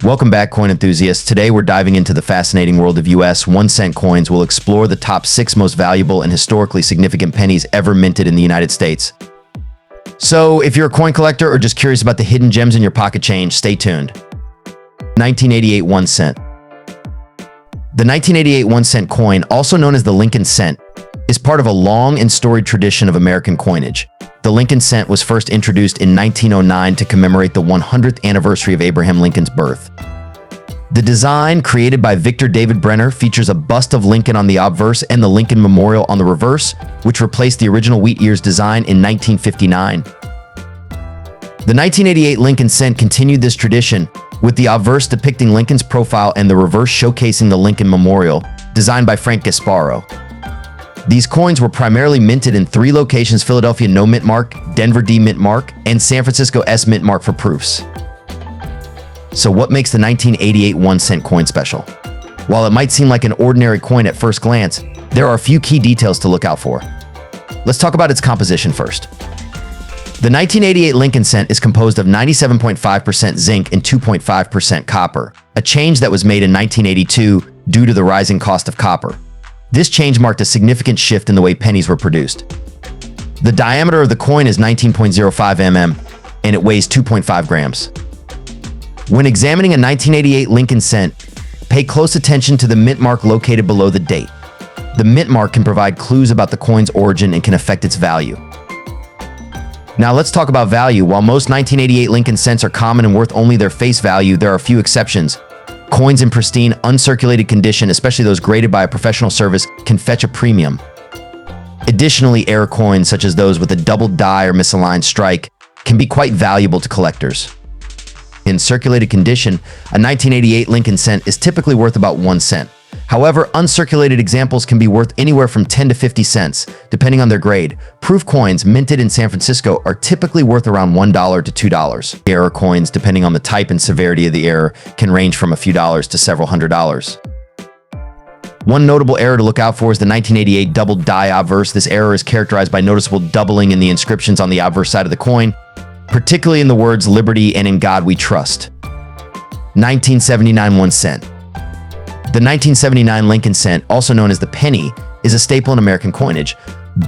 Welcome back, coin enthusiasts. Today we're diving into the fascinating world of US 1-cent coins. We'll explore the top 6 most valuable and historically significant pennies ever minted in the United States. So if you're a coin collector or just curious about the hidden gems in your pocket change, stay tuned. 1988 1 cent. The 1988 1-cent coin, also known as the Lincoln cent, is part of a long and storied tradition of American coinage. The Lincoln cent was first introduced in 1909 to commemorate the 100th anniversary of Abraham Lincoln's birth. The design, created by Victor David Brenner, features a bust of Lincoln on the obverse and the Lincoln Memorial on the reverse, which replaced the original wheat ears design in 1959. The 1988 Lincoln cent continued this tradition, with the obverse depicting Lincoln's profile and the reverse showcasing the Lincoln Memorial, designed by Frank Gasparo. These coins were primarily minted in 3 locations: Philadelphia No Mint Mark, Denver D Mint Mark, and San Francisco S Mint Mark for proofs. So what makes the 1988 1-cent coin special? While it might seem like an ordinary coin at first glance, there are a few key details to look out for. Let's talk about its composition first. The 1988 Lincoln cent is composed of 97.5% zinc and 2.5% copper, a change that was made in 1982 due to the rising cost of copper. This change marked a significant shift in the way pennies were produced. The diameter of the coin is 19.05 mm, and it weighs 2.5 grams. When examining a 1988 Lincoln cent, pay close attention to the mint mark located below the date. The mint mark can provide clues about the coin's origin and can affect its value. Now let's talk about value. While most 1988 Lincoln cents are common and worth only their face value, there are a few exceptions. Coins in pristine, uncirculated condition, especially those graded by a professional service, can fetch a premium. Additionally, error coins, such as those with a double die or misaligned strike, can be quite valuable to collectors. In circulated condition, a 1988 Lincoln cent is typically worth about 1 cent. However, uncirculated examples can be worth anywhere from 10 to 50 cents, depending on their grade. Proof coins minted in San Francisco are typically worth around $1 to $2. Error coins, depending on the type and severity of the error, can range from a few dollars to several $100s. One notable error to look out for is the 1988 double die obverse. This error is characterized by noticeable doubling in the inscriptions on the obverse side of the coin, particularly in the words "Liberty" and "In God We Trust." 1979 1 cent. The 1979 Lincoln cent, also known as the penny, is a staple in American coinage.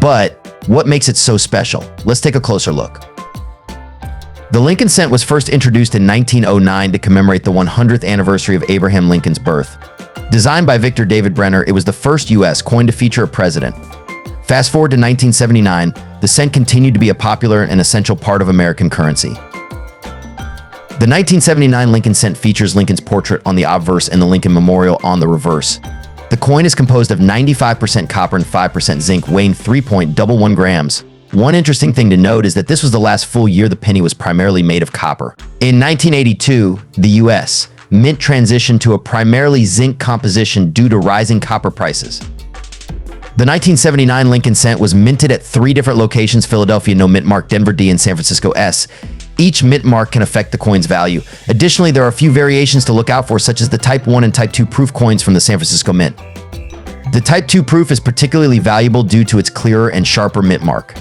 But what makes it so special? Let's take a closer look. The Lincoln cent was first introduced in 1909 to commemorate the 100th anniversary of Abraham Lincoln's birth. Designed by Victor David Brenner, it was the first U.S. coin to feature a president. Fast forward to 1979, the cent continued to be a popular and essential part of American currency. The 1979 Lincoln cent features Lincoln's portrait on the obverse and the Lincoln Memorial on the reverse. The coin is composed of 95% copper and 5% zinc, weighing 3.11 grams. One interesting thing to note is that this was the last full year the penny was primarily made of copper. In 1982, the U.S. Mint transitioned to a primarily zinc composition due to rising copper prices. The 1979 Lincoln cent was minted at 3 different locations: Philadelphia No Mint Mark, Denver D, and San Francisco S. Each mint mark can affect the coin's value. Additionally, there are a few variations to look out for, such as the Type 1 and Type 2 proof coins from the San Francisco Mint. The Type 2 proof is particularly valuable due to its clearer and sharper mint mark.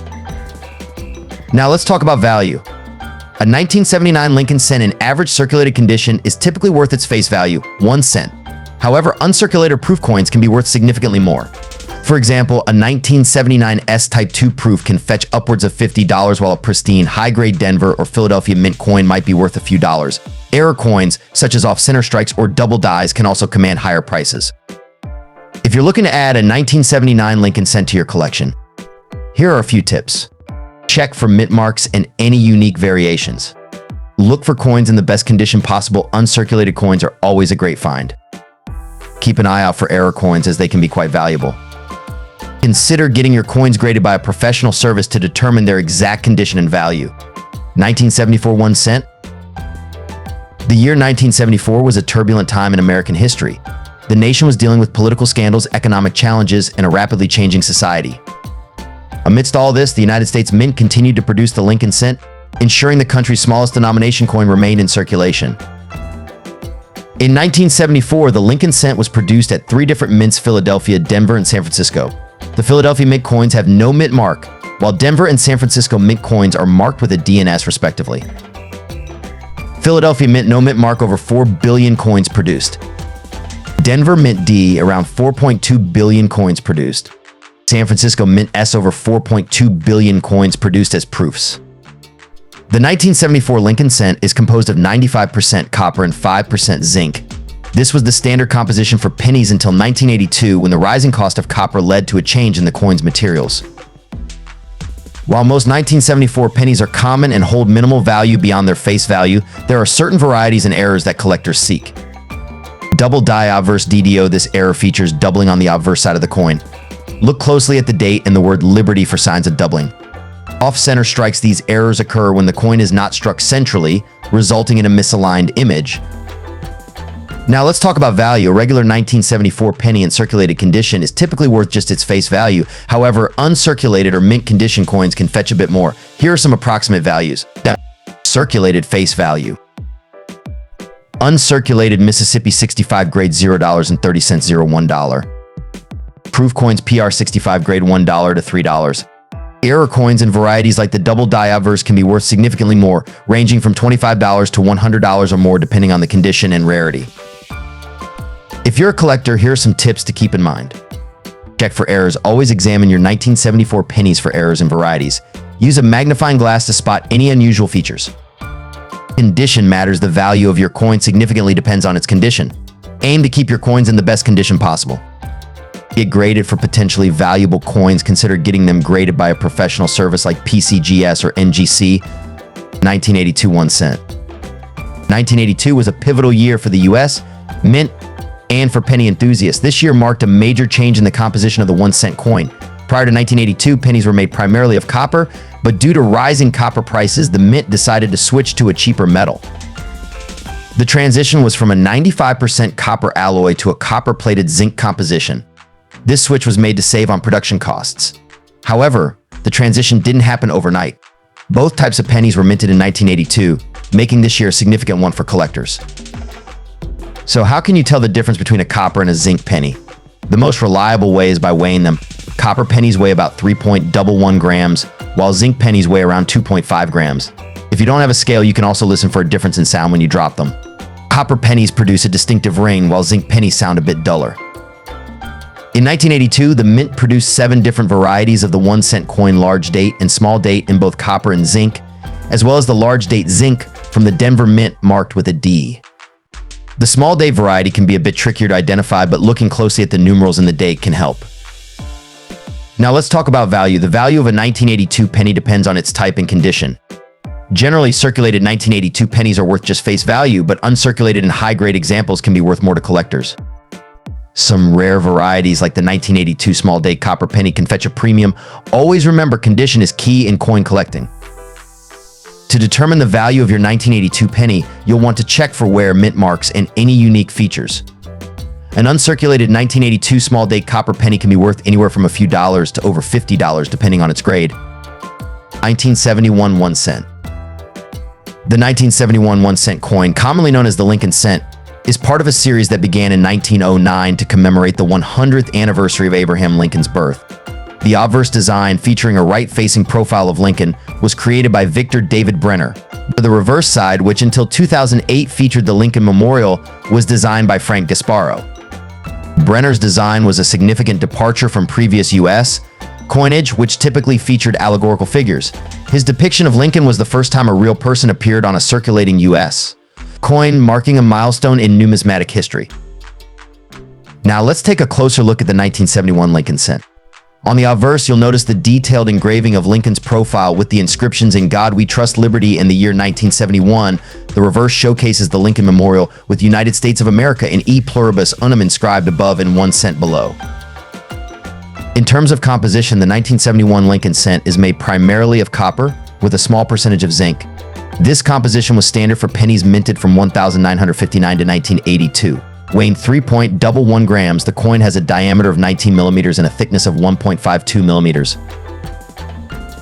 Now let's talk about value. A 1979 Lincoln cent in average circulated condition is typically worth its face value, 1 cent. However, uncirculated proof coins can be worth significantly more. For example, a 1979 S Type 2 proof can fetch upwards of $50, while a pristine, high-grade Denver or Philadelphia Mint coin might be worth a few dollars. Error coins, such as off-center strikes or double dies, can also command higher prices. If you're looking to add a 1979 Lincoln cent to your collection, here are a few tips. Check for mint marks and any unique variations. Look for coins in the best condition possible. Uncirculated coins are always a great find. Keep an eye out for error coins, as they can be quite valuable. Consider getting your coins graded by a professional service to determine their exact condition and value. 1974 1 cent. The year 1974 was a turbulent time in American history. The nation was dealing with political scandals, economic challenges, and a rapidly changing society. Amidst all this, the United States Mint continued to produce the Lincoln cent, ensuring the country's smallest denomination coin remained in circulation. In 1974, the Lincoln cent was produced at 3 different mints: Philadelphia, Denver, and San Francisco. The Philadelphia Mint coins have no mint mark, while Denver and San Francisco Mint coins are marked with a DNS respectively. Philadelphia Mint no mint mark over 4 billion coins produced. Denver Mint D around 4.2 billion coins produced. San Francisco Mint S over 4.2 billion coins produced as proofs. The 1974 Lincoln cent is composed of 95% copper and 5% zinc. This was the standard composition for pennies until 1982, when the rising cost of copper led to a change in the coin's materials. While most 1974 pennies are common and hold minimal value beyond their face value, there are certain varieties and errors that collectors seek. Double die obverse DDO. This error features doubling on the obverse side of the coin. Look closely at the date and the word Liberty for signs of doubling. Off-center strikes. These errors occur when the coin is not struck centrally, resulting in a misaligned image. Now let's talk about value. A regular 1974 penny in circulated condition is typically worth just its face value. However, uncirculated or mint condition coins can fetch a bit more. Here are some approximate values. Circulated face value. Uncirculated Mississippi 65 grade $0.30, $1. Proof coins PR 65 grade $1 to $3. Error coins and varieties like the double die obverse can be worth significantly more, ranging from $25 to $100 or more depending on the condition and rarity. If you're a collector, here are some tips to keep in mind. Check for errors. Always examine your 1974 pennies for errors and varieties. Use a magnifying glass to spot any unusual features. Condition matters. The value of your coin significantly depends on its condition. Aim to keep your coins in the best condition possible. Get graded for potentially valuable coins. Consider getting them graded by a professional service like PCGS or NGC. 1982 1 cent. 1982 was a pivotal year for the US Mint and for penny enthusiasts. This year marked a major change in the composition of the 1 cent coin. Prior to 1982, pennies were made primarily of copper, but due to rising copper prices, the Mint decided to switch to a cheaper metal. The transition was from a 95% copper alloy to a copper-plated zinc composition. This switch was made to save on production costs. However, the transition didn't happen overnight. Both types of pennies were minted in 1982, making this year a significant one for collectors. So how can you tell the difference between a copper and a zinc penny? The most reliable way is by weighing them. Copper pennies weigh about 3.11 grams, while zinc pennies weigh around 2.5 grams. If you don't have a scale, you can also listen for a difference in sound when you drop them. Copper pennies produce a distinctive ring, while zinc pennies sound a bit duller. In 1982, the Mint produced 7 different varieties of the 1 cent coin, large date and small date in both copper and zinc, as well as the large date zinc from the Denver Mint marked with a D. The small date variety can be a bit trickier to identify, but looking closely at the numerals in the date can help. Now let's talk about value. The value of a 1982 penny depends on its type and condition. Generally, circulated 1982 pennies are worth just face value, but uncirculated and high-grade examples can be worth more to collectors. Some rare varieties like the 1982 small date copper penny can fetch a premium. Always remember, condition is key in coin collecting. To determine the value of your 1982 penny, you'll want to check for wear, mint marks, and any unique features. An uncirculated 1982 small date copper penny can be worth anywhere from a few dollars to over $50 depending on its grade. 1971 1 cent. The 1971 1 cent coin, commonly known as the Lincoln cent, is part of a series that began in 1909 to commemorate the 100th anniversary of Abraham Lincoln's birth. The obverse design, featuring a right-facing profile of Lincoln, was created by Victor David Brenner. The reverse side, which until 2008 featured the Lincoln Memorial, was designed by Frank Gasparo. Brenner's design was a significant departure from previous U.S. coinage, which typically featured allegorical figures. His depiction of Lincoln was the first time a real person appeared on a circulating U.S. coin, marking a milestone in numismatic history. Now let's take a closer look at the 1971 Lincoln cent. On the obverse, you'll notice the detailed engraving of Lincoln's profile with the inscriptions "In God We Trust, Liberty" in the year 1971. The reverse showcases the Lincoln Memorial with United States of America in E pluribus unum inscribed above and 1 cent below. In terms of composition, the 1971 Lincoln cent is made primarily of copper with a small percentage of zinc. This composition was standard for pennies minted from 1959 to 1982. Weighing 3.11 grams, the coin has a diameter of 19 millimeters and a thickness of 1.52 millimeters.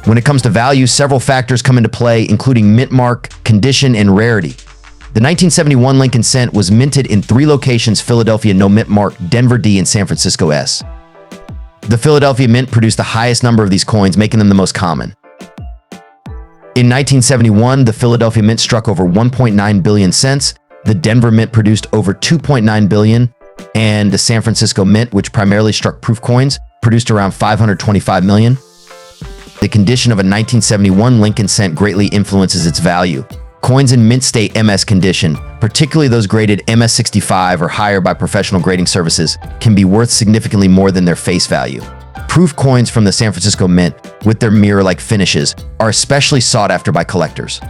When it comes to value, several factors come into play, including mint mark, condition, and rarity. The 1971 Lincoln cent was minted in 3 locations: Philadelphia no mint mark, Denver D, and San Francisco S. The Philadelphia Mint produced the highest number of these coins, making them the most common. In 1971, the Philadelphia Mint struck over 1.9 billion cents, the Denver Mint produced over 2.9 billion, and the San Francisco Mint, which primarily struck proof coins, produced around 525 million. The condition of a 1971 Lincoln cent greatly influences its value. Coins in mint state MS condition, particularly those graded MS65 or higher by professional grading services, can be worth significantly more than their face value. Proof coins from the San Francisco Mint, with their mirror-like finishes, are especially sought after by collectors.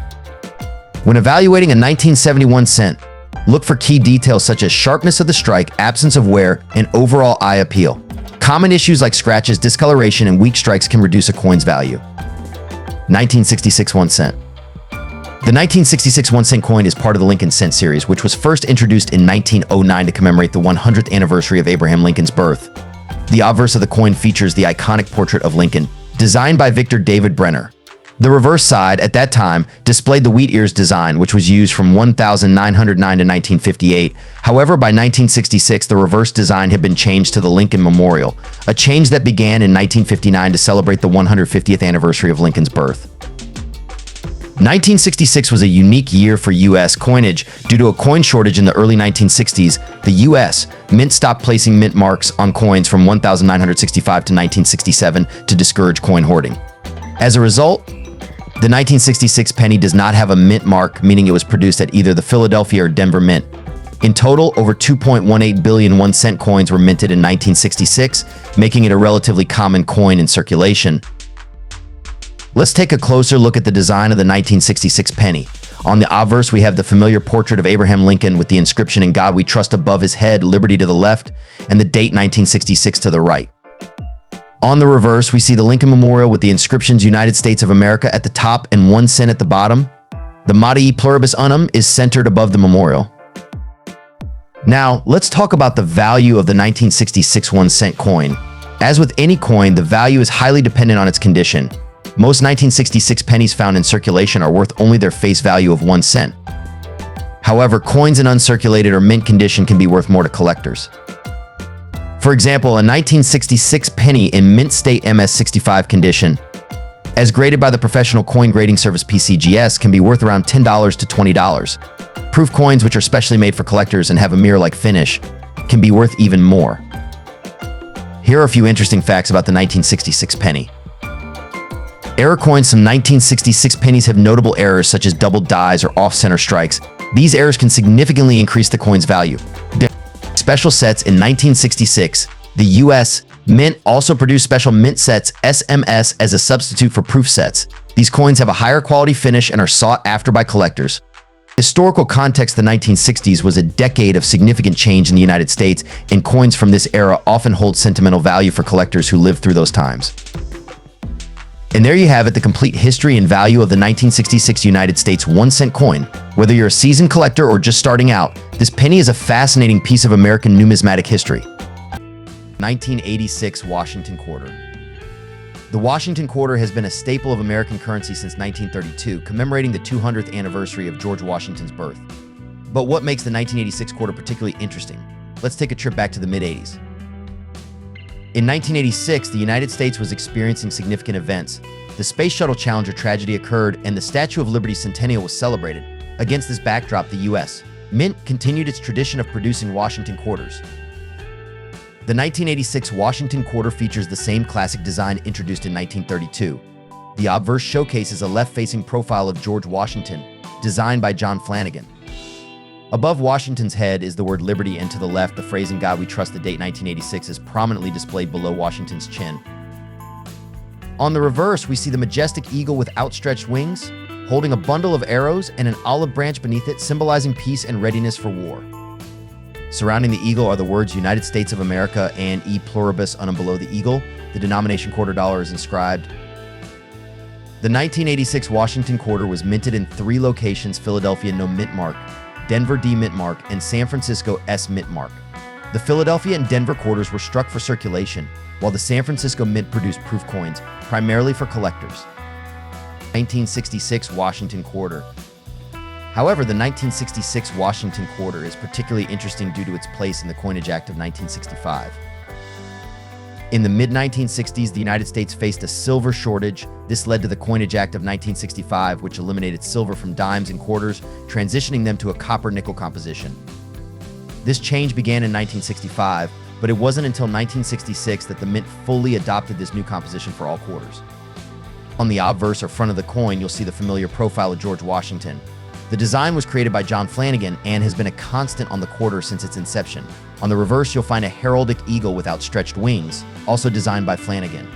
When evaluating a 1971 cent, look for key details such as sharpness of the strike, absence of wear, and overall eye appeal. Common issues like scratches, discoloration, and weak strikes can reduce a coin's value. 1966 1 cent. The 1966 1-cent coin is part of the Lincoln cent series, which was first introduced in 1909 to commemorate the 100th anniversary of Abraham Lincoln's birth. The obverse of the coin features the iconic portrait of Lincoln, designed by Victor David Brenner. The reverse side, at that time, displayed the wheat ears design, which was used from 1909 to 1958. However, by 1966, the reverse design had been changed to the Lincoln Memorial, a change that began in 1959 to celebrate the 150th anniversary of Lincoln's birth. 1966 was a unique year for U.S. coinage due to a coin shortage in the early 1960s. The U.S. Mint stopped placing mint marks on coins from 1965 to 1967 to discourage coin hoarding. As a result, the 1966 penny does not have a mint mark, meaning it was produced at either the Philadelphia or Denver Mint. In total, over 2.18 billion 1-cent coins were minted in 1966, making it a relatively common coin in circulation. Let's take a closer look at the design of the 1966 penny. On the obverse, we have the familiar portrait of Abraham Lincoln with the inscription "In God We Trust" above his head, liberty to the left, and the date 1966 to the right. On the reverse, we see the Lincoln Memorial with the inscriptions United States of America at the top and 1 cent at the bottom. The motto "E Pluribus Unum" is centered above the memorial. Now, let's talk about the value of the 1966 1-cent coin. As with any coin, the value is highly dependent on its condition. Most 1966 pennies found in circulation are worth only their face value of 1 cent. However, coins in uncirculated or mint condition can be worth more to collectors. For example, a 1966 penny in mint state MS65 condition, as graded by the professional coin grading service PCGS, can be worth around $10 to $20. Proof coins, which are specially made for collectors and have a mirror-like finish, can be worth even more. Here are a few interesting facts about the 1966 penny. Error coins from 1966 pennies have notable errors such as double dies or off-center strikes. These errors can significantly increase the coin's value. Special sets in 1966, the U.S. Mint also produced special mint sets SMS as a substitute for proof sets. These coins have a higher quality finish and are sought after by collectors. Historical context: the 1960s was a decade of significant change in the United States, and coins from this era often hold sentimental value for collectors who lived through those times. And there you have it, the complete history and value of the 1966 United States 1-cent coin. Whether you're a seasoned collector or just starting out, this penny is a fascinating piece of American numismatic history. 1986 Washington Quarter. The Washington Quarter has been a staple of American currency since 1932, commemorating the 200th anniversary of George Washington's birth. But what makes the 1986 quarter particularly interesting? Let's take a trip back to the mid-80s. In 1986, the United States was experiencing significant events. The Space Shuttle Challenger tragedy occurred, and the Statue of Liberty centennial was celebrated. Against this backdrop, the U.S. Mint continued its tradition of producing Washington quarters. The 1986 Washington Quarter features the same classic design introduced in 1932. The obverse showcases a left-facing profile of George Washington, designed by John Flanagan. Above Washington's head is the word liberty, and to the left, the phrase "In God We Trust." The date 1986 is prominently displayed below Washington's chin. On the reverse, we see the majestic eagle with outstretched wings, holding a bundle of arrows and an olive branch beneath it, symbolizing peace and readiness for war. Surrounding the eagle are the words "United States of America" and "E Pluribus Unum." Below the eagle, the denomination $quarter is inscribed. The 1986 Washington Quarter was minted in 3 locations: Philadelphia No Mint Mark, Denver D Mint Mark, and San Francisco S Mint Mark. The Philadelphia and Denver quarters were struck for circulation, while the San Francisco Mint produced proof coins, primarily for collectors. 1966 Washington Quarter. However, the 1966 Washington Quarter is particularly interesting due to its place in the Coinage Act of 1965. In the mid-1960s, the United States faced a silver shortage. This led to the Coinage Act of 1965, which eliminated silver from dimes and quarters, transitioning them to a copper-nickel composition. This change began in 1965, but it wasn't until 1966 that the mint fully adopted this new composition for all quarters. On the obverse or front of the coin, you'll see the familiar profile of George Washington. The design was created by John Flanagan and has been a constant on the quarter since its inception. On the reverse, you'll find a heraldic eagle with outstretched wings, also designed by Flanagan.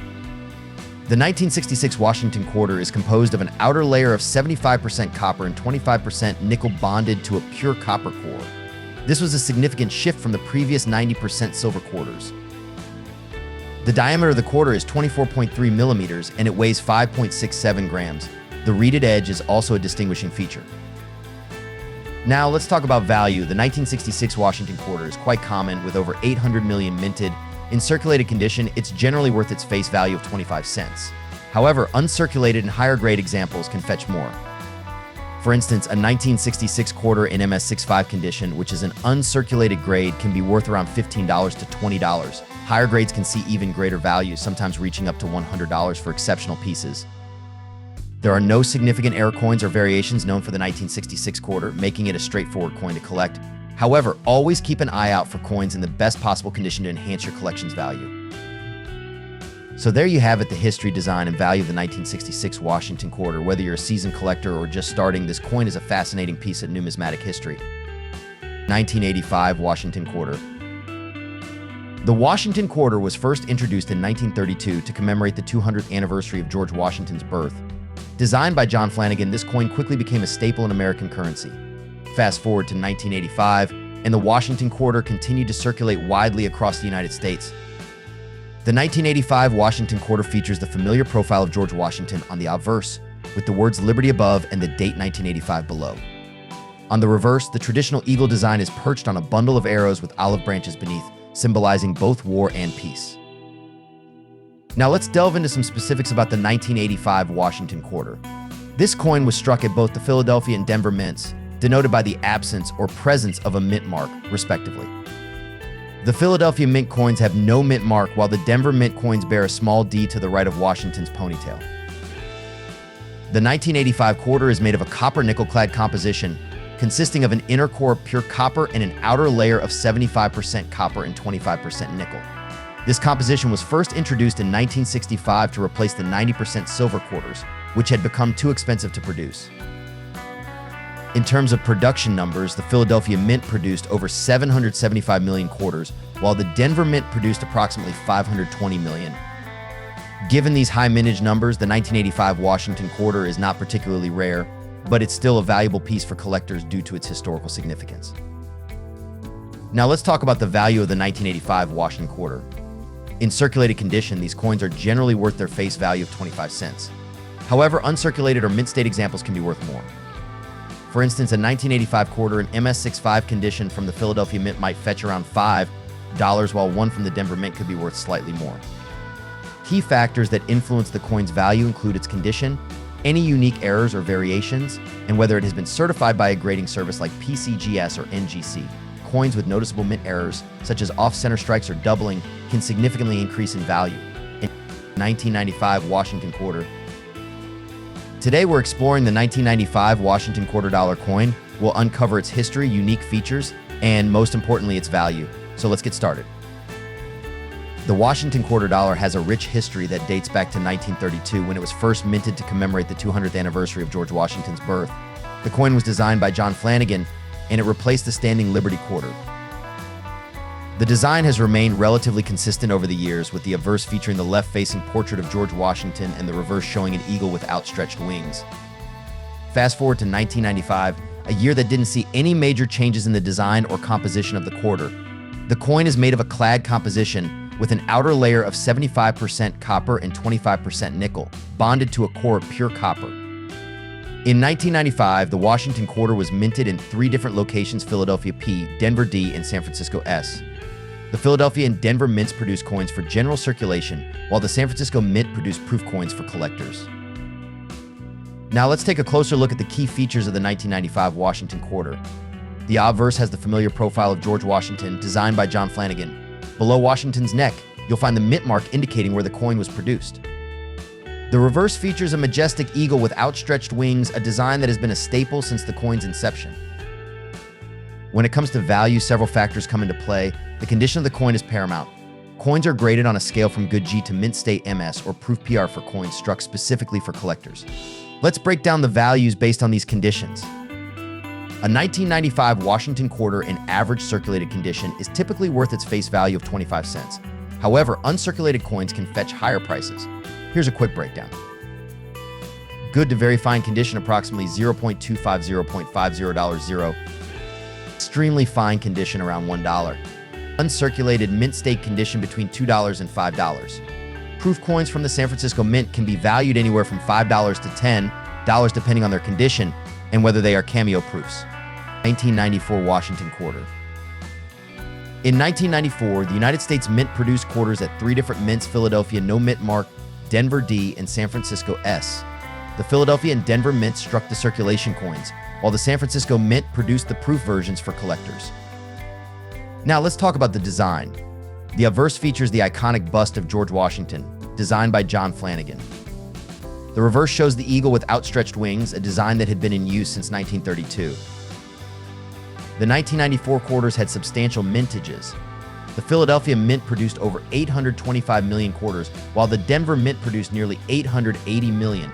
The 1966 Washington quarter is composed of an outer layer of 75% copper and 25% nickel bonded to a pure copper core. This was a significant shift from the previous 90% silver quarters. The diameter of the quarter is 24.3 millimeters and it weighs 5.67 grams. The reeded edge is also a distinguishing feature. Now let's talk about value. The 1966 Washington quarter is quite common with over 800 million minted. In circulated condition, it's generally worth its face value of 25 cents. However, uncirculated and higher grade examples can fetch more. For instance, a 1966 quarter in MS65 condition, which is an uncirculated grade, can be worth around $15 to $20. Higher grades can see even greater value, sometimes reaching up to $100 for exceptional pieces. There are no significant error coins or variations known for the 1966 quarter, making it a straightforward coin to collect. However, always keep an eye out for coins in the best possible condition to enhance your collection's value. So there you have it, the history, design, and value of the 1966 Washington quarter. Whether you're a seasoned collector or just starting, this coin is a fascinating piece of numismatic history. 1985 Washington quarter. The Washington quarter was first introduced in 1932 to commemorate the 200th anniversary of George Washington's birth. Designed by John Flanagan, this coin quickly became a staple in American currency. Fast forward to 1985, and the Washington quarter continued to circulate widely across the United States. The 1985 Washington quarter features the familiar profile of George Washington on the obverse, with the words Liberty above and the date 1985 below. On the reverse, the traditional eagle design is perched on a bundle of arrows with olive branches beneath, symbolizing both war and peace. Now let's delve into some specifics about the 1985 Washington quarter. This coin was struck at both the Philadelphia and Denver mints, denoted by the absence or presence of a mint mark, respectively. The Philadelphia mint coins have no mint mark, while the Denver mint coins bear a small D to the right of Washington's ponytail. The 1985 quarter is made of a copper nickel-clad composition, consisting of an inner core of pure copper and an outer layer of 75% copper and 25% nickel. This composition was first introduced in 1965 to replace the 90% silver quarters, which had become too expensive to produce. In terms of production numbers, the Philadelphia Mint produced over 775 million quarters, while the Denver Mint produced approximately 520 million. Given these high mintage numbers, the 1985 Washington quarter is not particularly rare, but it's still a valuable piece for collectors due to its historical significance. Now let's talk about the value of the 1985 Washington quarter. In circulated condition, these coins are generally worth their face value of 25 cents. However, uncirculated or mint state examples can be worth more. For instance, a 1985 quarter in MS65 condition from the Philadelphia Mint might fetch around $5, while one from the Denver Mint could be worth slightly more. Key factors that influence the coin's value include its condition, any unique errors or variations, and whether it has been certified by a grading service like PCGS or NGC. Coins with noticeable mint errors, such as off-center strikes or doubling, can significantly increase in value. In 1995 Washington quarter. Today we're exploring the 1995 Washington quarter dollar coin. We'll uncover its history, unique features, and most importantly, its value. So let's get started. The Washington quarter dollar has a rich history that dates back to 1932, when it was first minted to commemorate the 200th anniversary of George Washington's birth. The coin was designed by John Flanagan, and it replaced the standing Liberty quarter. The design has remained relatively consistent over the years, with the obverse featuring the left-facing portrait of George Washington and the reverse showing an eagle with outstretched wings. Fast forward to 1995, a year that didn't see any major changes in the design or composition of the quarter. The coin is made of a clad composition with an outer layer of 75% copper and 25% nickel, bonded to a core of pure copper. In 1995, the Washington quarter was minted in 3 different locations: Philadelphia P, Denver D, and San Francisco S. The Philadelphia and Denver mints produced coins for general circulation, while the San Francisco Mint produced proof coins for collectors. Now let's take a closer look at the key features of the 1995 Washington quarter. The obverse has the familiar profile of George Washington, designed by John Flanagan. Below Washington's neck, you'll find the mint mark indicating where the coin was produced. The reverse features a majestic eagle with outstretched wings, a design that has been a staple since the coin's inception. When it comes to value, several factors come into play. The condition of the coin is paramount. Coins are graded on a scale from good G to mint state MS, or proof PR for coins struck specifically for collectors. Let's break down the values based on these conditions. A 1995 Washington quarter in average circulated condition is typically worth its face value of 25 cents. However, uncirculated coins can fetch higher prices. Here's a quick breakdown. Good to very fine condition, approximately 0.25–0.50 Extremely fine condition, around $1. Uncirculated mint state condition, between $2 and $5. Proof coins from the San Francisco Mint can be valued anywhere from $5 to $10, depending on their condition and whether they are cameo proofs. 1994 Washington quarter. In 1994, the United States Mint produced quarters at three different mints: Philadelphia No Mint Mark, Denver D, and San Francisco S. The Philadelphia and Denver Mint struck the circulation coins, while the San Francisco Mint produced the proof versions for collectors. Now let's talk about the design. The obverse features the iconic bust of George Washington, designed by John Flanagan. The reverse shows the eagle with outstretched wings, a design that had been in use since 1932. The 1994 quarters had substantial mintages. The Philadelphia Mint produced over 825 million quarters, while the Denver Mint produced nearly 880 million.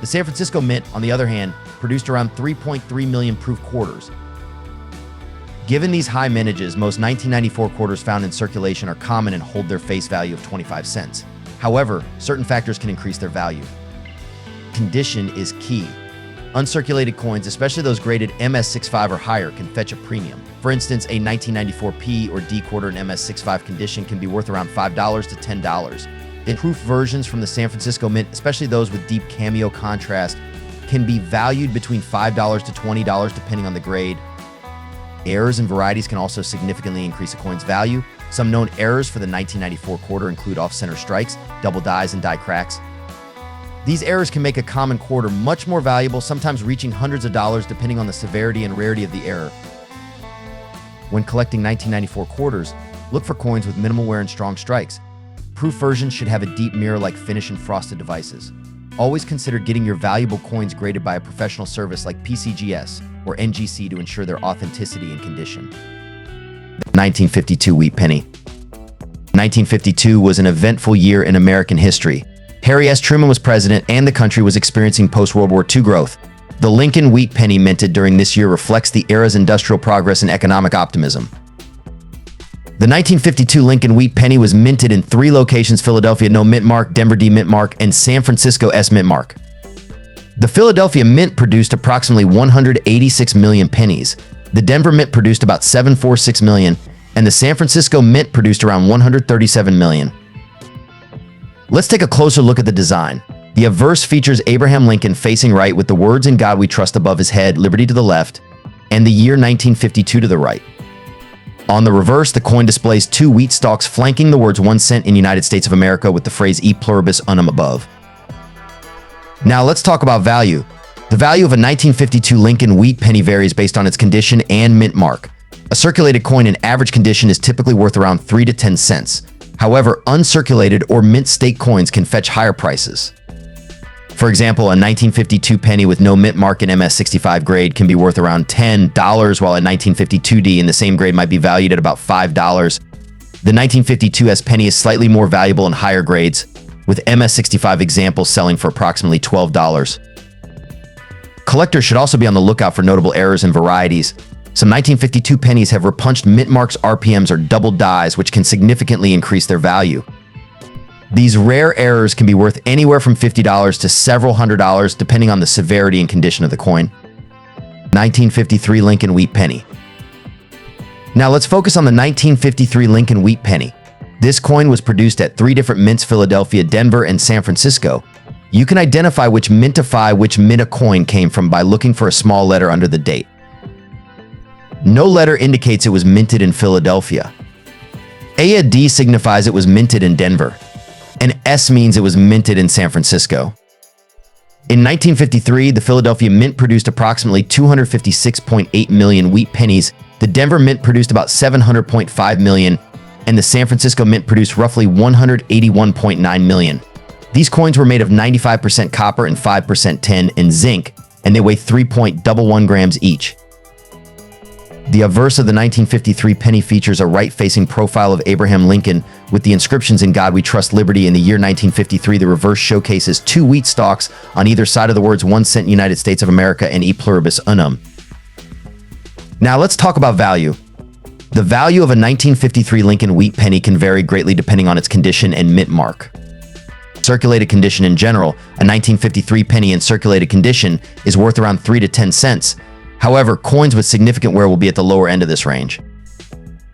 The San Francisco Mint, on the other hand, produced around 3.3 million proof quarters. Given these high mintages, most 1994 quarters found in circulation are common and hold their face value of 25 cents. However, certain factors can increase their value. Condition is key. Uncirculated coins, especially those graded MS65 or higher, can fetch a premium. For instance, a 1994 P or D quarter in MS65 condition can be worth around $5 to $10. Proof versions from the San Francisco Mint, especially those with deep cameo contrast, can be valued between $5 to $20 depending on the grade. Errors and varieties can also significantly increase a coin's value. Some known errors for the 1994 quarter include off-center strikes, double dies, and die cracks. These errors can make a common quarter much more valuable, sometimes reaching hundreds of dollars depending on the severity and rarity of the error. When collecting 1994 quarters, look for coins with minimal wear and strong strikes. Proof versions should have a deep mirror-like finish and frosted devices. Always consider getting your valuable coins graded by a professional service like PCGS or NGC to ensure their authenticity and condition. 1952 Wheat Penny. 1952 was an eventful year in American history. Harry S. Truman was president and the country was experiencing post-World War II growth. The Lincoln Wheat Penny minted during this year reflects the era's industrial progress and economic optimism. The 1952 Lincoln Wheat Penny was minted in three locations: Philadelphia No Mint Mark, Denver D Mint Mark, and San Francisco S Mint Mark. The Philadelphia Mint produced approximately 186 million pennies. The Denver Mint produced about 746 million, and the San Francisco Mint produced around 137 million. Let's take a closer look at the design. The obverse features Abraham Lincoln facing right with the words "In God We Trust" above his head, liberty to the left, and the year 1952 to the right. On the reverse, the coin displays two wheat stalks flanking the words 1 cent in United States of America with the phrase "E pluribus unum" above. Now let's talk about value. The value of a 1952 Lincoln Wheat Penny varies based on its condition and mint mark. A circulated coin in average condition is typically worth around 3 to 10 cents. However, uncirculated or mint state coins can fetch higher prices. For example, a 1952 penny with no mint mark in MS65 grade can be worth around $10, while a 1952D in the same grade might be valued at about $5. The 1952S penny is slightly more valuable in higher grades, with MS65 examples selling for approximately $12. Collectors should also be on the lookout for notable errors and varieties. Some 1952 pennies have repunched mint marks, RPMs, or double dies, which can significantly increase their value. These rare errors can be worth anywhere from $50 to several $100s, depending on the severity and condition of the coin. 1953 Lincoln Wheat Penny. Now let's focus on the 1953 Lincoln Wheat Penny. This coin was produced at three different mints: Philadelphia, Denver, and San Francisco. You can identify which mint a coin came from by looking for a small letter under the date. No letter indicates it was minted in Philadelphia. A D signifies it was minted in Denver. And S means it was minted in San Francisco. In 1953, the Philadelphia Mint produced approximately 256.8 million wheat pennies. The Denver Mint produced about 700.5 million, and the San Francisco Mint produced roughly 181.9 million. These coins were made of 95% copper and 5% tin and zinc, and they weigh 3.11 grams each. The obverse of the 1953 penny features a right-facing profile of Abraham Lincoln with the inscriptions "In God We Trust, Liberty." In the year 1953, the reverse showcases two wheat stalks on either side of the words 1 cent United States of America and E pluribus unum. Now let's talk about value. The value of a 1953 Lincoln wheat penny can vary greatly depending on its condition and mint mark. Circulated condition in general, a 1953 penny in circulated condition is worth around 3 to 10 cents. However, coins with significant wear will be at the lower end of this range.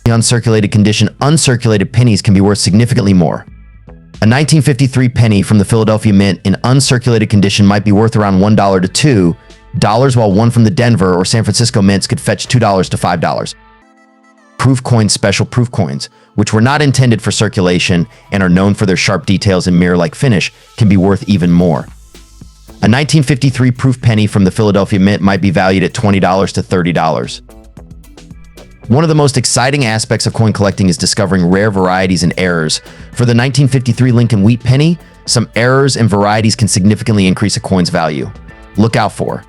In uncirculated condition, uncirculated pennies can be worth significantly more. A 1953 penny from the Philadelphia Mint in uncirculated condition might be worth around $1 to $2, while one from the Denver or San Francisco mints could fetch $2 to $5. Proof coins, special proof coins, which were not intended for circulation and are known for their sharp details and mirror-like finish, can be worth even more. A 1953 proof penny from the Philadelphia Mint might be valued at $20 to $30. One of the most exciting aspects of coin collecting is discovering rare varieties and errors. For the 1953 Lincoln wheat penny, some errors and varieties can significantly increase a coin's value. Look out for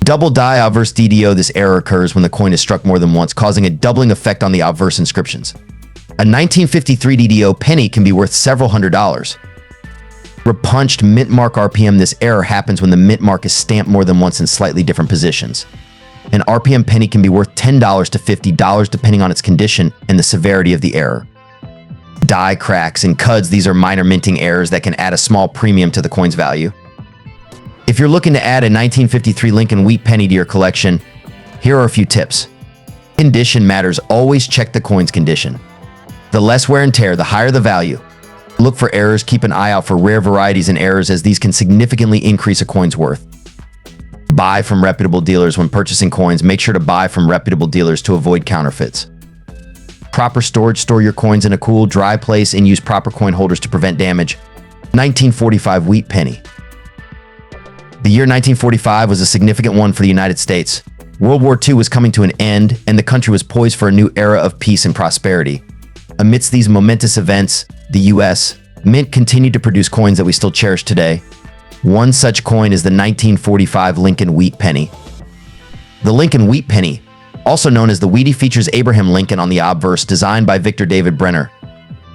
double die obverse DDO. This error occurs when the coin is struck more than once, causing a doubling effect on the obverse inscriptions. A 1953 DDO penny can be worth several $100s. Repunched mint mark RPM. This error happens when the mint mark is stamped more than once in slightly different positions. An RPM penny can be worth $10 to $50 depending on its condition and the severity of the error. Die cracks and cuds. These are minor minting errors that can add a small premium to the coin's value. If you're looking to add a 1953 Lincoln wheat penny to your collection, here are a few tips. Condition matters. Always check the coin's condition. The less wear and tear, the higher the value. Look for errors. Keep an eye out for rare varieties and errors, as these can significantly increase a coin's worth. Buy from reputable dealers. When purchasing coins, make sure to buy from reputable dealers to avoid counterfeits. Proper storage. Store your coins in a cool, dry place and use proper coin holders to prevent damage. 1945 wheat penny. The year 1945 was a significant one for the United States. World War II was coming to an end, and the country was poised for a new era of peace and prosperity. Amidst these momentous events, the U.S. Mint continued to produce coins that we still cherish today. One such coin is the 1945 Lincoln wheat penny. The Lincoln wheat penny, also known as the Wheatie, features Abraham Lincoln on the obverse, designed by Victor David Brenner.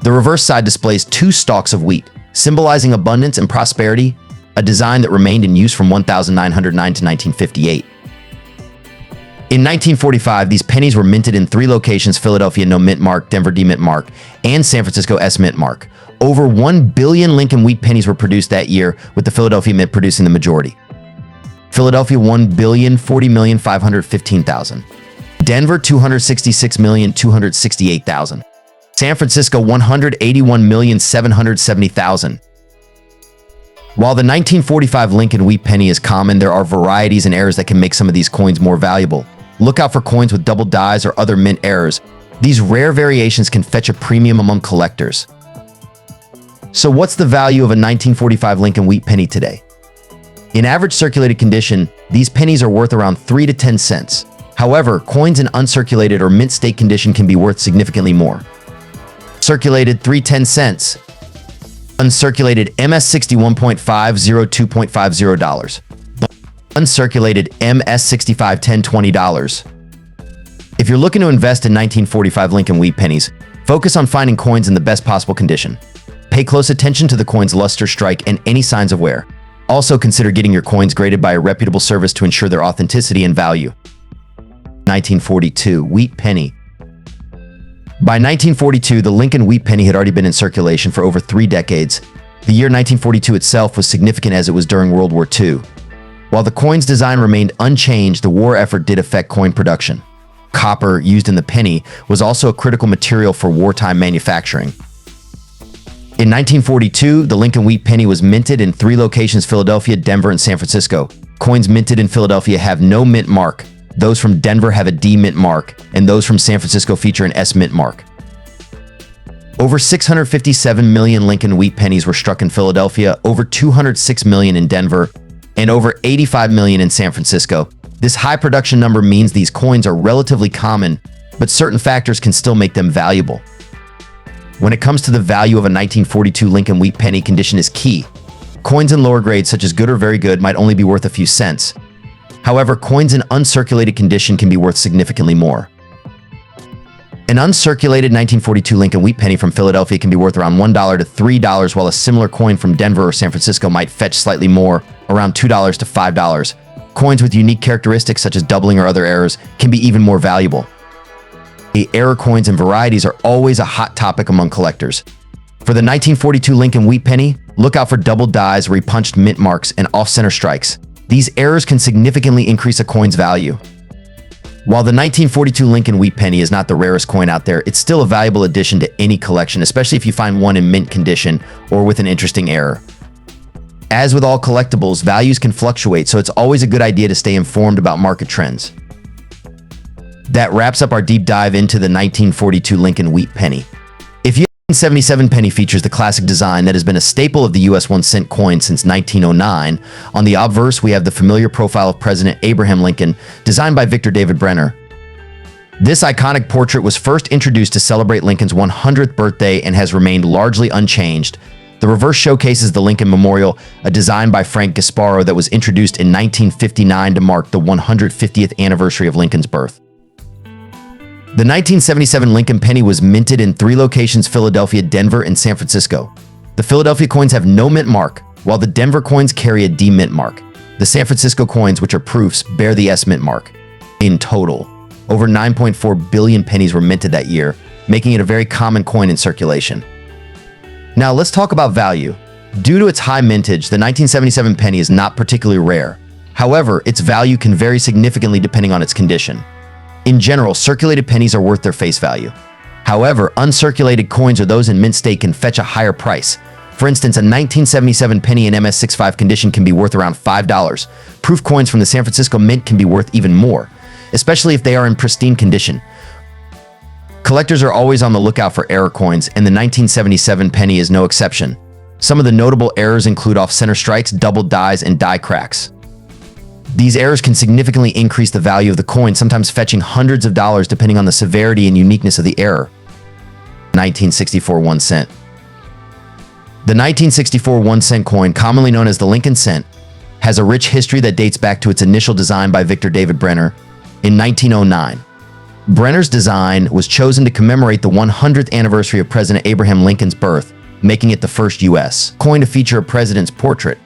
The reverse side displays two stalks of wheat, symbolizing abundance and prosperity, a design that remained in use from 1909 to 1958. In 1945, these pennies were minted in 3 locations: Philadelphia No Mint Mark, Denver D Mint Mark, and San Francisco S Mint Mark. Over 1 billion Lincoln wheat pennies were produced that year, with the Philadelphia Mint producing the majority. Philadelphia 1,040,515,000. Denver 266,268,000. San Francisco 181,770,000. While the 1945 Lincoln wheat penny is common, there are varieties and errors that can make some of these coins more valuable. Look out for coins with double dies or other mint errors. These rare variations can fetch a premium among collectors. So what's the value of a 1945 Lincoln wheat penny today? In average circulated condition, these pennies are worth around 3 to 10 cents. However, coins in uncirculated or mint state condition can be worth significantly more. Circulated 3.10 cents. Uncirculated MS61.5 $2.50. Uncirculated MS65 $10 $20. If you're looking to invest in 1945 Lincoln wheat pennies, focus on finding coins in the best possible condition. Pay close attention to the coin's luster, strike, and any signs of wear. Also consider getting your coins graded by a reputable service to ensure their authenticity and value. 1942 wheat penny. By 1942, the Lincoln wheat penny had already been in circulation for over 3 decades. The year 1942 itself was significant as it was during World War II. While the coin's design remained unchanged, the war effort did affect coin production. Copper, used in the penny, was also a critical material for wartime manufacturing. In 1942, the Lincoln wheat penny was minted in 3 locations: Philadelphia, Denver, and San Francisco. Coins minted in Philadelphia have no mint mark. Those from Denver have a D mint mark, and those from San Francisco feature an S mint mark. Over 657 million Lincoln wheat pennies were struck in Philadelphia, over 206 million in Denver, and over 85 million in San Francisco. This high production number means these coins are relatively common, but certain factors can still make them valuable. When it comes to the value of a 1942 Lincoln wheat penny, condition is key. Coins in lower grades such as good or very good might only be worth a few cents. However, coins in uncirculated condition can be worth significantly more. An uncirculated 1942 Lincoln wheat penny from Philadelphia can be worth around $1 to $3, while a similar coin from Denver or San Francisco might fetch slightly more, around $2 to $5. Coins with unique characteristics such as doubling or other errors can be even more valuable. Error coins and varieties are always a hot topic among collectors. For the 1942 Lincoln wheat penny, look out for double dies, repunched mint marks, and off-center strikes. These errors can significantly increase a coin's value. While the 1942 Lincoln wheat penny is not the rarest coin out there, it's still a valuable addition to any collection, especially if you find one in mint condition or with an interesting error. As with all collectibles, values can fluctuate, so it's always a good idea to stay informed about market trends. That wraps up our deep dive into the 1942 Lincoln wheat penny. If you 1977 penny features the classic design that has been a staple of the US 1-cent coin since 1909. On the obverse, we have the familiar profile of President Abraham Lincoln, designed by Victor David Brenner. This iconic portrait was first introduced to celebrate Lincoln's 100th birthday and has remained largely unchanged. The reverse showcases the Lincoln Memorial, a design by Frank Gasparo that was introduced in 1959 to mark the 150th anniversary of Lincoln's birth. The 1977 Lincoln penny was minted in 3 locations: Philadelphia, Denver, and San Francisco. The Philadelphia coins have no mint mark, while the Denver coins carry a D mint mark. The San Francisco coins, which are proofs, bear the S mint mark. In total, over 9.4 billion pennies were minted that year, making it a very common coin in circulation. Now let's talk about value. Due to its high mintage, the 1977 penny is not particularly rare. However, its value can vary significantly depending on its condition. In general, circulated pennies are worth their face value. However, uncirculated coins or those in mint state can fetch a higher price. For instance, a 1977 penny in MS65 condition can be worth around $5. Proof coins from the San Francisco Mint can be worth even more, especially if they are in pristine condition. Collectors are always on the lookout for error coins, and the 1977 penny is no exception. Some of the notable errors include off-center strikes, double dies, and die cracks. These errors can significantly increase the value of the coin, sometimes fetching hundreds of dollars depending on the severity and uniqueness of the error. 1964 1 cent. The 1964 1-cent coin, commonly known as the Lincoln cent, has a rich history that dates back to its initial design by Victor David Brenner in 1909. Brenner's design was chosen to commemorate the 100th anniversary of President Abraham Lincoln's birth, making it the first U.S. coin to feature a president's portrait.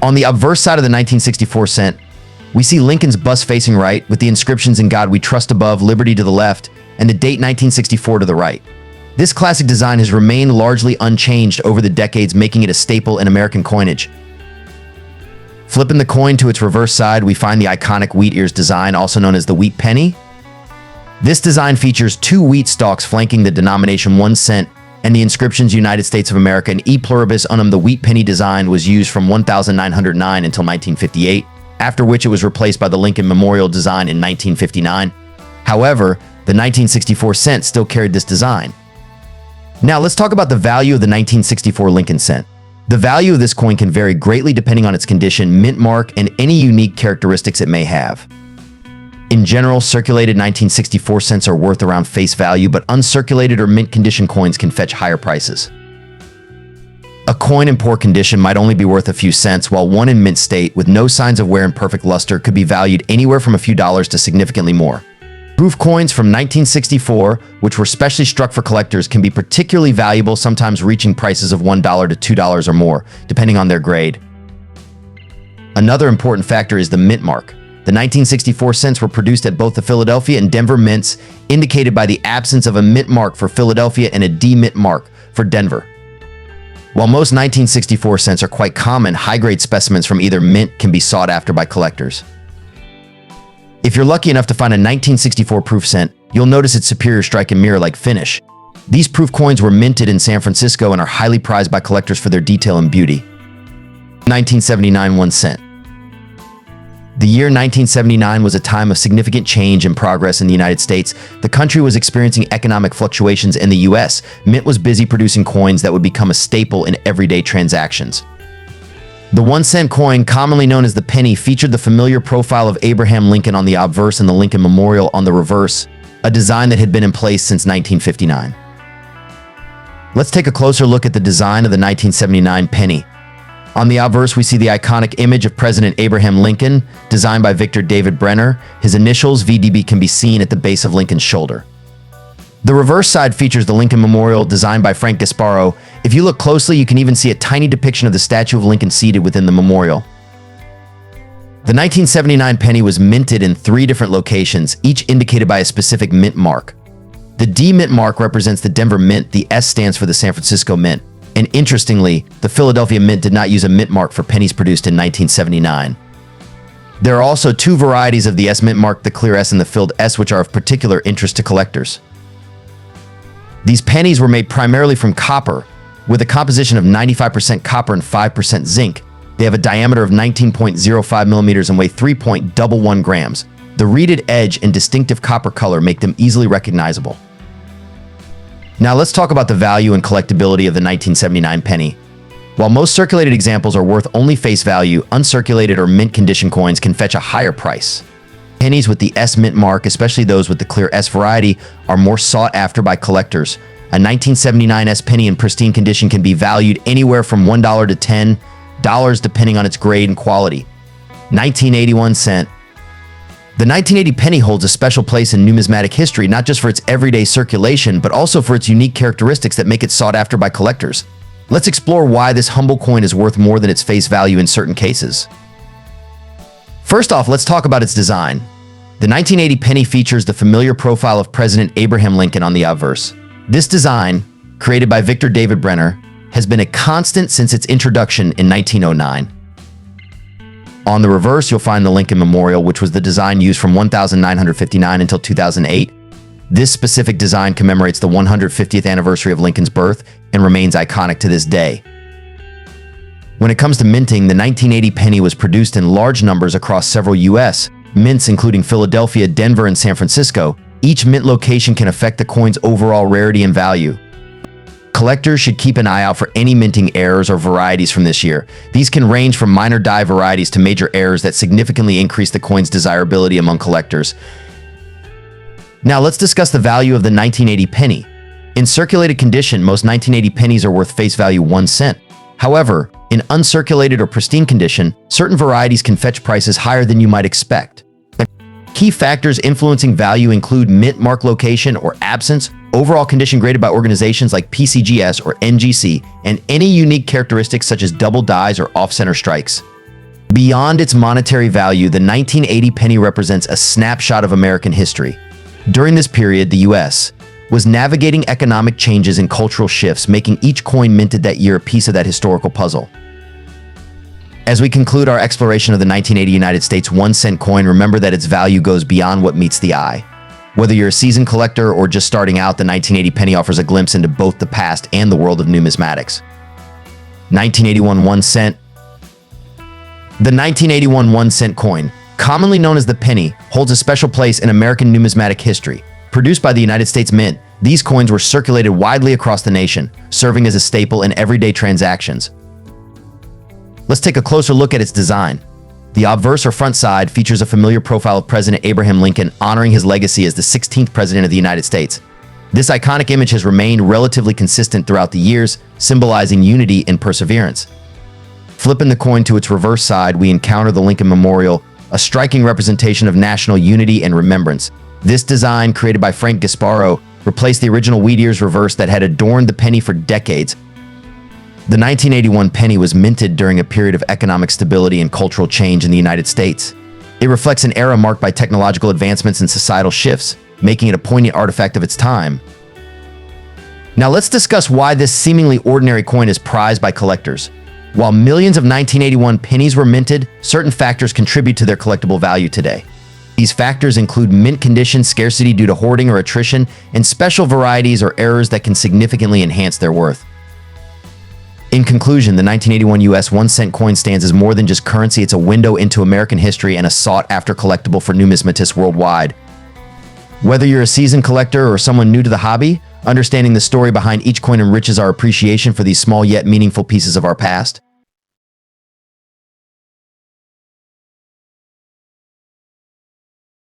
On the obverse side of the 1964 cent, we see Lincoln's bust facing right, with the inscriptions "In God We Trust" above, "Liberty" to the left, and the date 1964 to the right. This classic design has remained largely unchanged over the decades, making it a staple in American coinage. Flipping the coin to its reverse side, we find the iconic wheat ears design, also known as the wheat penny. This design features 2 wheat stalks flanking the denomination 1 cent and the inscriptions "United States of America" and "E pluribus unum." The wheat penny design was used from 1909 until 1958, after which it was replaced by the Lincoln Memorial design in 1959. However, the 1964 cent still carried this design. Now let's talk about the value of the 1964 Lincoln cent. The value of this coin can vary greatly depending on its condition, mint mark, and any unique characteristics it may have. In general, circulated 1964 cents are worth around face value, but uncirculated or mint condition coins can fetch higher prices. A coin in poor condition might only be worth a few cents, while one in mint state with no signs of wear and perfect luster could be valued anywhere from a few dollars to significantly more. Proof coins from 1964, which were specially struck for collectors, can be particularly valuable, sometimes reaching prices of $1 to $2 or more, depending on their grade. Another important factor is the mint mark. The 1964 cents were produced at both the Philadelphia and Denver mints, indicated by the absence of a mint mark for Philadelphia and a D mint mark for Denver. While most 1964 cents are quite common, high-grade specimens from either mint can be sought after by collectors. If you're lucky enough to find a 1964 proof cent, you'll notice its superior strike and mirror-like finish. These proof coins were minted in San Francisco and are highly prized by collectors for their detail and beauty. 1979 1 cent. The year 1979 was a time of significant change and progress in the United States. The country was experiencing economic fluctuations in the U.S. Mint was busy producing coins that would become a staple in everyday transactions. The 1 cent coin, commonly known as the penny, featured the familiar profile of Abraham Lincoln on the obverse and the Lincoln Memorial on the reverse, a design that had been in place since 1959. Let's take a closer look at the design of the 1979 penny. On the obverse, we see the iconic image of President Abraham Lincoln, designed by Victor David Brenner. His initials, VDB, can be seen at the base of Lincoln's shoulder. The reverse side features the Lincoln Memorial, designed by Frank Gasparo. If you look closely, you can even see a tiny depiction of the statue of Lincoln seated within the memorial. The 1979 penny was minted in 3 different locations, each indicated by a specific mint mark. The D mint mark represents the Denver Mint, the S stands for the San Francisco Mint, and interestingly, the Philadelphia Mint did not use a mint mark for pennies produced in 1979. There are also 2 varieties of the S mint mark, the clear S and the filled S, which are of particular interest to collectors. These pennies were made primarily from copper, with a composition of 95% copper and 5% zinc. They have a diameter of 19.05 millimeters and weigh 3.11 grams. The reeded edge and distinctive copper color make them easily recognizable. Now let's talk about the value and collectability of the 1979 penny. While most circulated examples are worth only face value, uncirculated or mint condition coins can fetch a higher price. Pennies with the S mint mark, especially those with the clear S variety, are more sought after by collectors. A 1979 S penny in pristine condition can be valued anywhere from $1 to $10, depending on its grade and quality. 1981 cent. The 1980 penny holds a special place in numismatic history, not just for its everyday circulation, but also for its unique characteristics that make it sought after by collectors. Let's explore why this humble coin is worth more than its face value in certain cases. First off, let's talk about its design. The 1980 penny features the familiar profile of President Abraham Lincoln on the obverse. This design, created by Victor David Brenner, has been a constant since its introduction in 1909. On the reverse, you'll find the Lincoln Memorial, which was the design used from 1959 until 2008. This specific design commemorates the 150th anniversary of Lincoln's birth and remains iconic to this day. When it comes to minting, the 1980 penny was produced in large numbers across several U.S. mints, including Philadelphia, Denver, and San Francisco. Each mint location can affect the coin's overall rarity and value. Collectors should keep an eye out for any minting errors or varieties from this year. These can range from minor die varieties to major errors that significantly increase the coin's desirability among collectors. Now let's discuss the value of the 1980 penny. In circulated condition, most 1980 pennies are worth face value 1 cent. However, in uncirculated or pristine condition, certain varieties can fetch prices higher than you might expect. Key factors influencing value include mint mark location or absence, overall condition graded by organizations like PCGS or NGC, and any unique characteristics such as double dies or off-center strikes. Beyond its monetary value, the 1980 penny represents a snapshot of American history. During this period, the U.S. was navigating economic changes and cultural shifts, making each coin minted that year a piece of that historical puzzle. As we conclude our exploration of the 1980 United States 1 cent coin, remember that its value goes beyond what meets the eye. Whether you're a seasoned collector or just starting out, the 1980 penny offers a glimpse into both the past and the world of numismatics. 1981 1 cent. The 1981 1 cent coin, commonly known as the penny, holds a special place in American numismatic history. Produced by the United States Mint, these coins were circulated widely across the nation, serving as a staple in everyday transactions. Let's take a closer look at its design. The obverse or front side features a familiar profile of President Abraham Lincoln, honoring his legacy as the 16th President of the United States. This iconic image has remained relatively consistent throughout the years, symbolizing unity and perseverance. Flipping the coin to its reverse side, we encounter the Lincoln Memorial, a striking representation of national unity and remembrance. This design, created by Frank Gasparo, replaced the original wheat ears reverse that had adorned the penny for decades. The 1981 penny was minted during a period of economic stability and cultural change in the United States. It reflects an era marked by technological advancements and societal shifts, making it a poignant artifact of its time. Now let's discuss why this seemingly ordinary coin is prized by collectors. While millions of 1981 pennies were minted, certain factors contribute to their collectible value today. These factors include mint condition, scarcity due to hoarding or attrition, and special varieties or errors that can significantly enhance their worth. In conclusion, the 1981 US 1 cent coin stands as more than just currency. It's a window into American history and a sought-after collectible for numismatists worldwide. Whether you're a seasoned collector or someone new to the hobby, understanding the story behind each coin enriches our appreciation for these small yet meaningful pieces of our past.